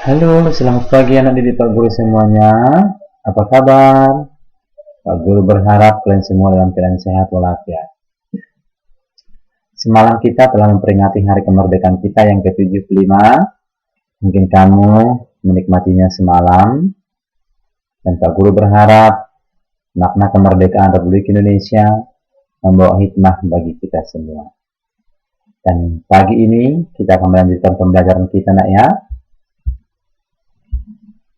Halo, selamat pagi anak didik Pak Guru semuanya. Apa kabar? Pak Guru berharap kalian semua dalam keadaan sehat walafiat. Semalam kita telah memperingati hari kemerdekaan kita yang ke-75. Mungkin kamu menikmatinya semalam. Dan Pak Guru berharap makna kemerdekaan Republik Indonesia membawa hikmah bagi kita semua. Dan pagi ini kita akan melanjutkan pembelajaran kita, nak ya.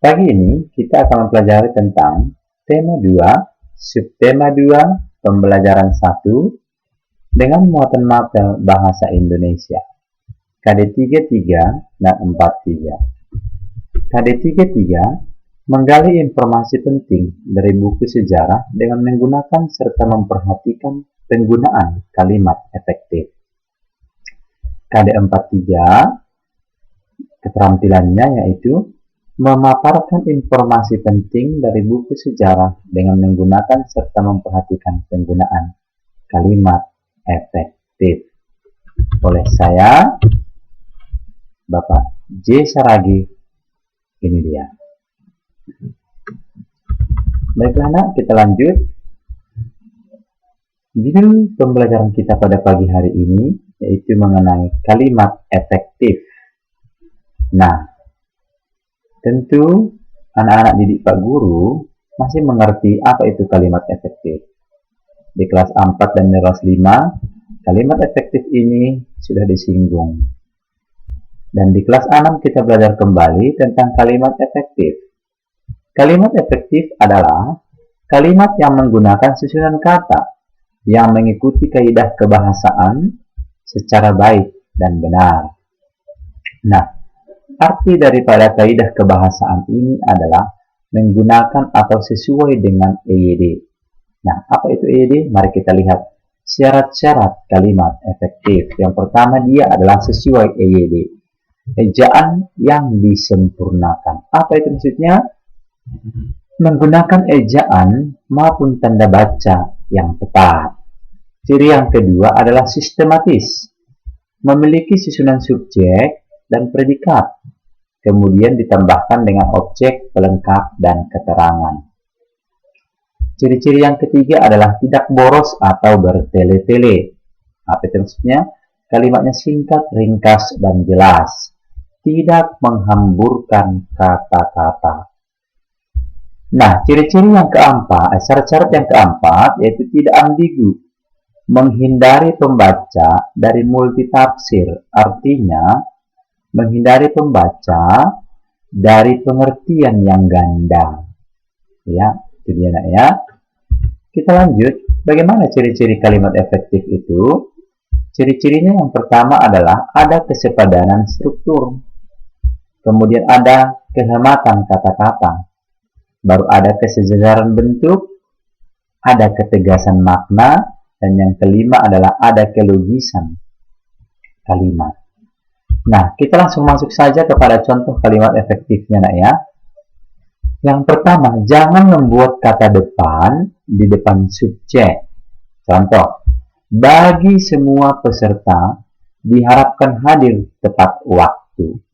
Pagi ini kita akan mempelajari tentang tema 2, subtema 2, pembelajaran 1 dengan muatan mapel bahasa Indonesia. KD 33 dan 43. KD 33 menggali informasi penting dari buku sejarah dengan menggunakan serta memperhatikan penggunaan kalimat efektif. KD 43 keterampilannya yaitu memaparkan informasi penting dari buku sejarah dengan menggunakan serta memperhatikan penggunaan kalimat efektif. Oleh saya, Bapak J. Saragi. Ini dia. Baiklah anak, kita lanjut. Judul pembelajaran kita pada pagi hari ini yaitu mengenai kalimat efektif. Nah, tentu anak-anak didik Pak Guru masih mengerti apa itu kalimat efektif. Di kelas 4 dan kelas 5, kalimat efektif ini sudah disinggung. Dan di kelas 6 kita belajar kembali tentang kalimat efektif. Kalimat efektif adalah kalimat yang menggunakan susunan kata yang mengikuti kaidah kebahasaan secara baik dan benar. Nah, arti daripada kaidah kebahasaan ini adalah menggunakan atau sesuai dengan EYD. Nah, apa itu EYD? Mari kita lihat syarat-syarat kalimat efektif. Yang pertama, dia adalah sesuai EYD. Ejaan yang disempurnakan. Apa itu maksudnya? Menggunakan ejaan maupun tanda baca yang tepat. Ciri yang kedua adalah sistematis. Memiliki susunan subjek dan predikat, kemudian ditambahkan dengan objek pelengkap dan keterangan. Ciri-ciri yang ketiga adalah tidak boros atau bertele-tele. Apa itu maksudnya? Kalimatnya singkat, ringkas, dan jelas. Tidak menghamburkan kata-kata. Nah, ciri-ciri yang keempat, syarat-syarat yang keempat yaitu tidak ambigu. Menghindari pembaca dari multitafsir, artinya menghindari pembaca dari pengertian yang ganda. Ya, itu dia nak ya. Kita lanjut. Bagaimana ciri-ciri kalimat efektif itu? Ciri-cirinya yang pertama adalah ada kesepadanan struktur. Kemudian ada kehematan kata-kata. Baru ada kesejajaran bentuk, ada ketegasan makna, dan yang kelima adalah ada kelogisan kalimat. Nah, kita langsung masuk saja kepada contoh kalimat efektifnya, nak ya. Yang pertama, jangan membuat kata depan di depan subjek. Contoh, bagi semua peserta diharapkan hadir tepat waktu.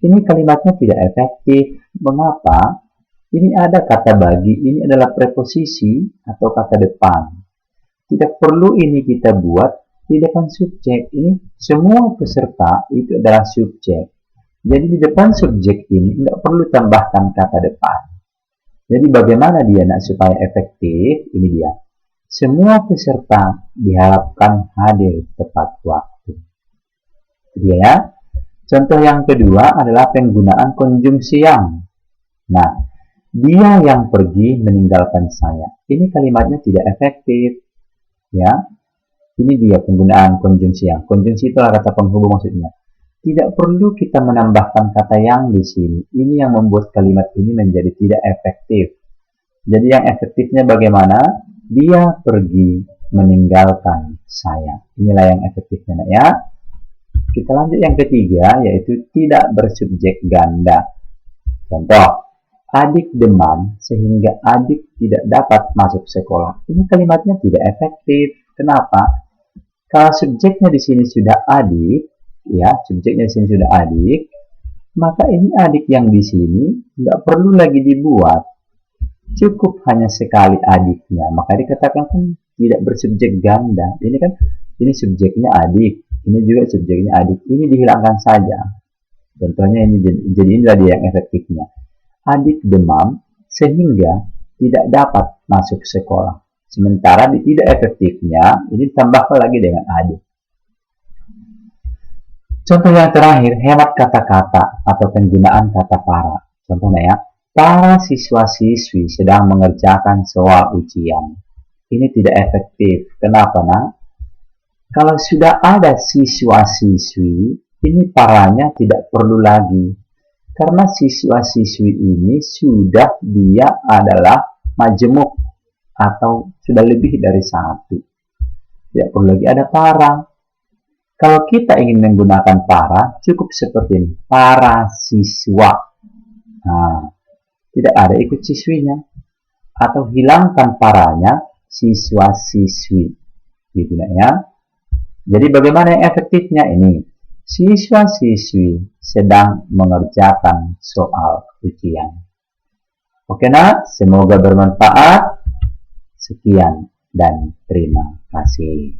Ini kalimatnya tidak efektif. Mengapa? Ini ada kata bagi, ini adalah preposisi atau kata depan. Tidak perlu ini kita buat di depan subjek. Ini semua peserta itu adalah subjek. Jadi di depan subjek ini tidak perlu tambahkan kata depan. Jadi bagaimana dia nak supaya efektif? Ini dia. Semua peserta diharapkan hadir tepat waktu. Itu dia ya. Contoh yang kedua adalah penggunaan konjungsi yang. Nah, dia yang pergi meninggalkan saya. Ini kalimatnya tidak efektif. Ya. Ini dia penggunaan konjungsi yang. Konjungsi itu adalah kata penghubung maksudnya. Tidak perlu kita menambahkan kata yang di sini. Ini yang membuat kalimat ini menjadi tidak efektif. Jadi yang efektifnya bagaimana? Dia pergi meninggalkan saya. Inilah yang efektifnya ya. Kita lanjut yang ketiga yaitu tidak bersubjek ganda. Contoh, adik demam sehingga adik tidak dapat masuk sekolah. Ini kalimatnya tidak efektif. Kenapa? Kalau subjeknya di sini sudah adik, ya, subjeknya di sini sudah adik, maka ini adik yang di sini nggak perlu lagi dibuat. Cukup hanya sekali adiknya, maka dikatakan kan tidak bersubjek ganda. Ini kan, ini subjeknya adik, ini juga subjeknya adik. Ini dihilangkan saja. Contohnya ini, jadi inilah dia yang efektifnya. Adik demam sehingga tidak dapat masuk sekolah. Sementara di tidak efektifnya, ini ditambahkan lagi dengan adik. Contoh yang terakhir, hemat kata-kata atau penggunaan kata para. Contohnya ya, para siswa-siswi sedang mengerjakan soal ujian. Ini tidak efektif. Kenapa, nak? Kalau sudah ada siswa-siswi, ini paranya tidak perlu lagi. Karena siswa-siswi ini sudah dia adalah majemuk atau sudah lebih dari satu. Tidak perlu lagi ada para. Kalau kita ingin menggunakan para, cukup seperti ini. Para siswa. Nah, tidak ada ikut siswinya. Atau hilangkan paranya, siswa-siswi. Gitu ya. Jadi bagaimana yang efektifnya ini? Siswa-siswi sedang mengerjakan soal ujian. Oke nak, semoga bermanfaat. Sekian dan terima kasih.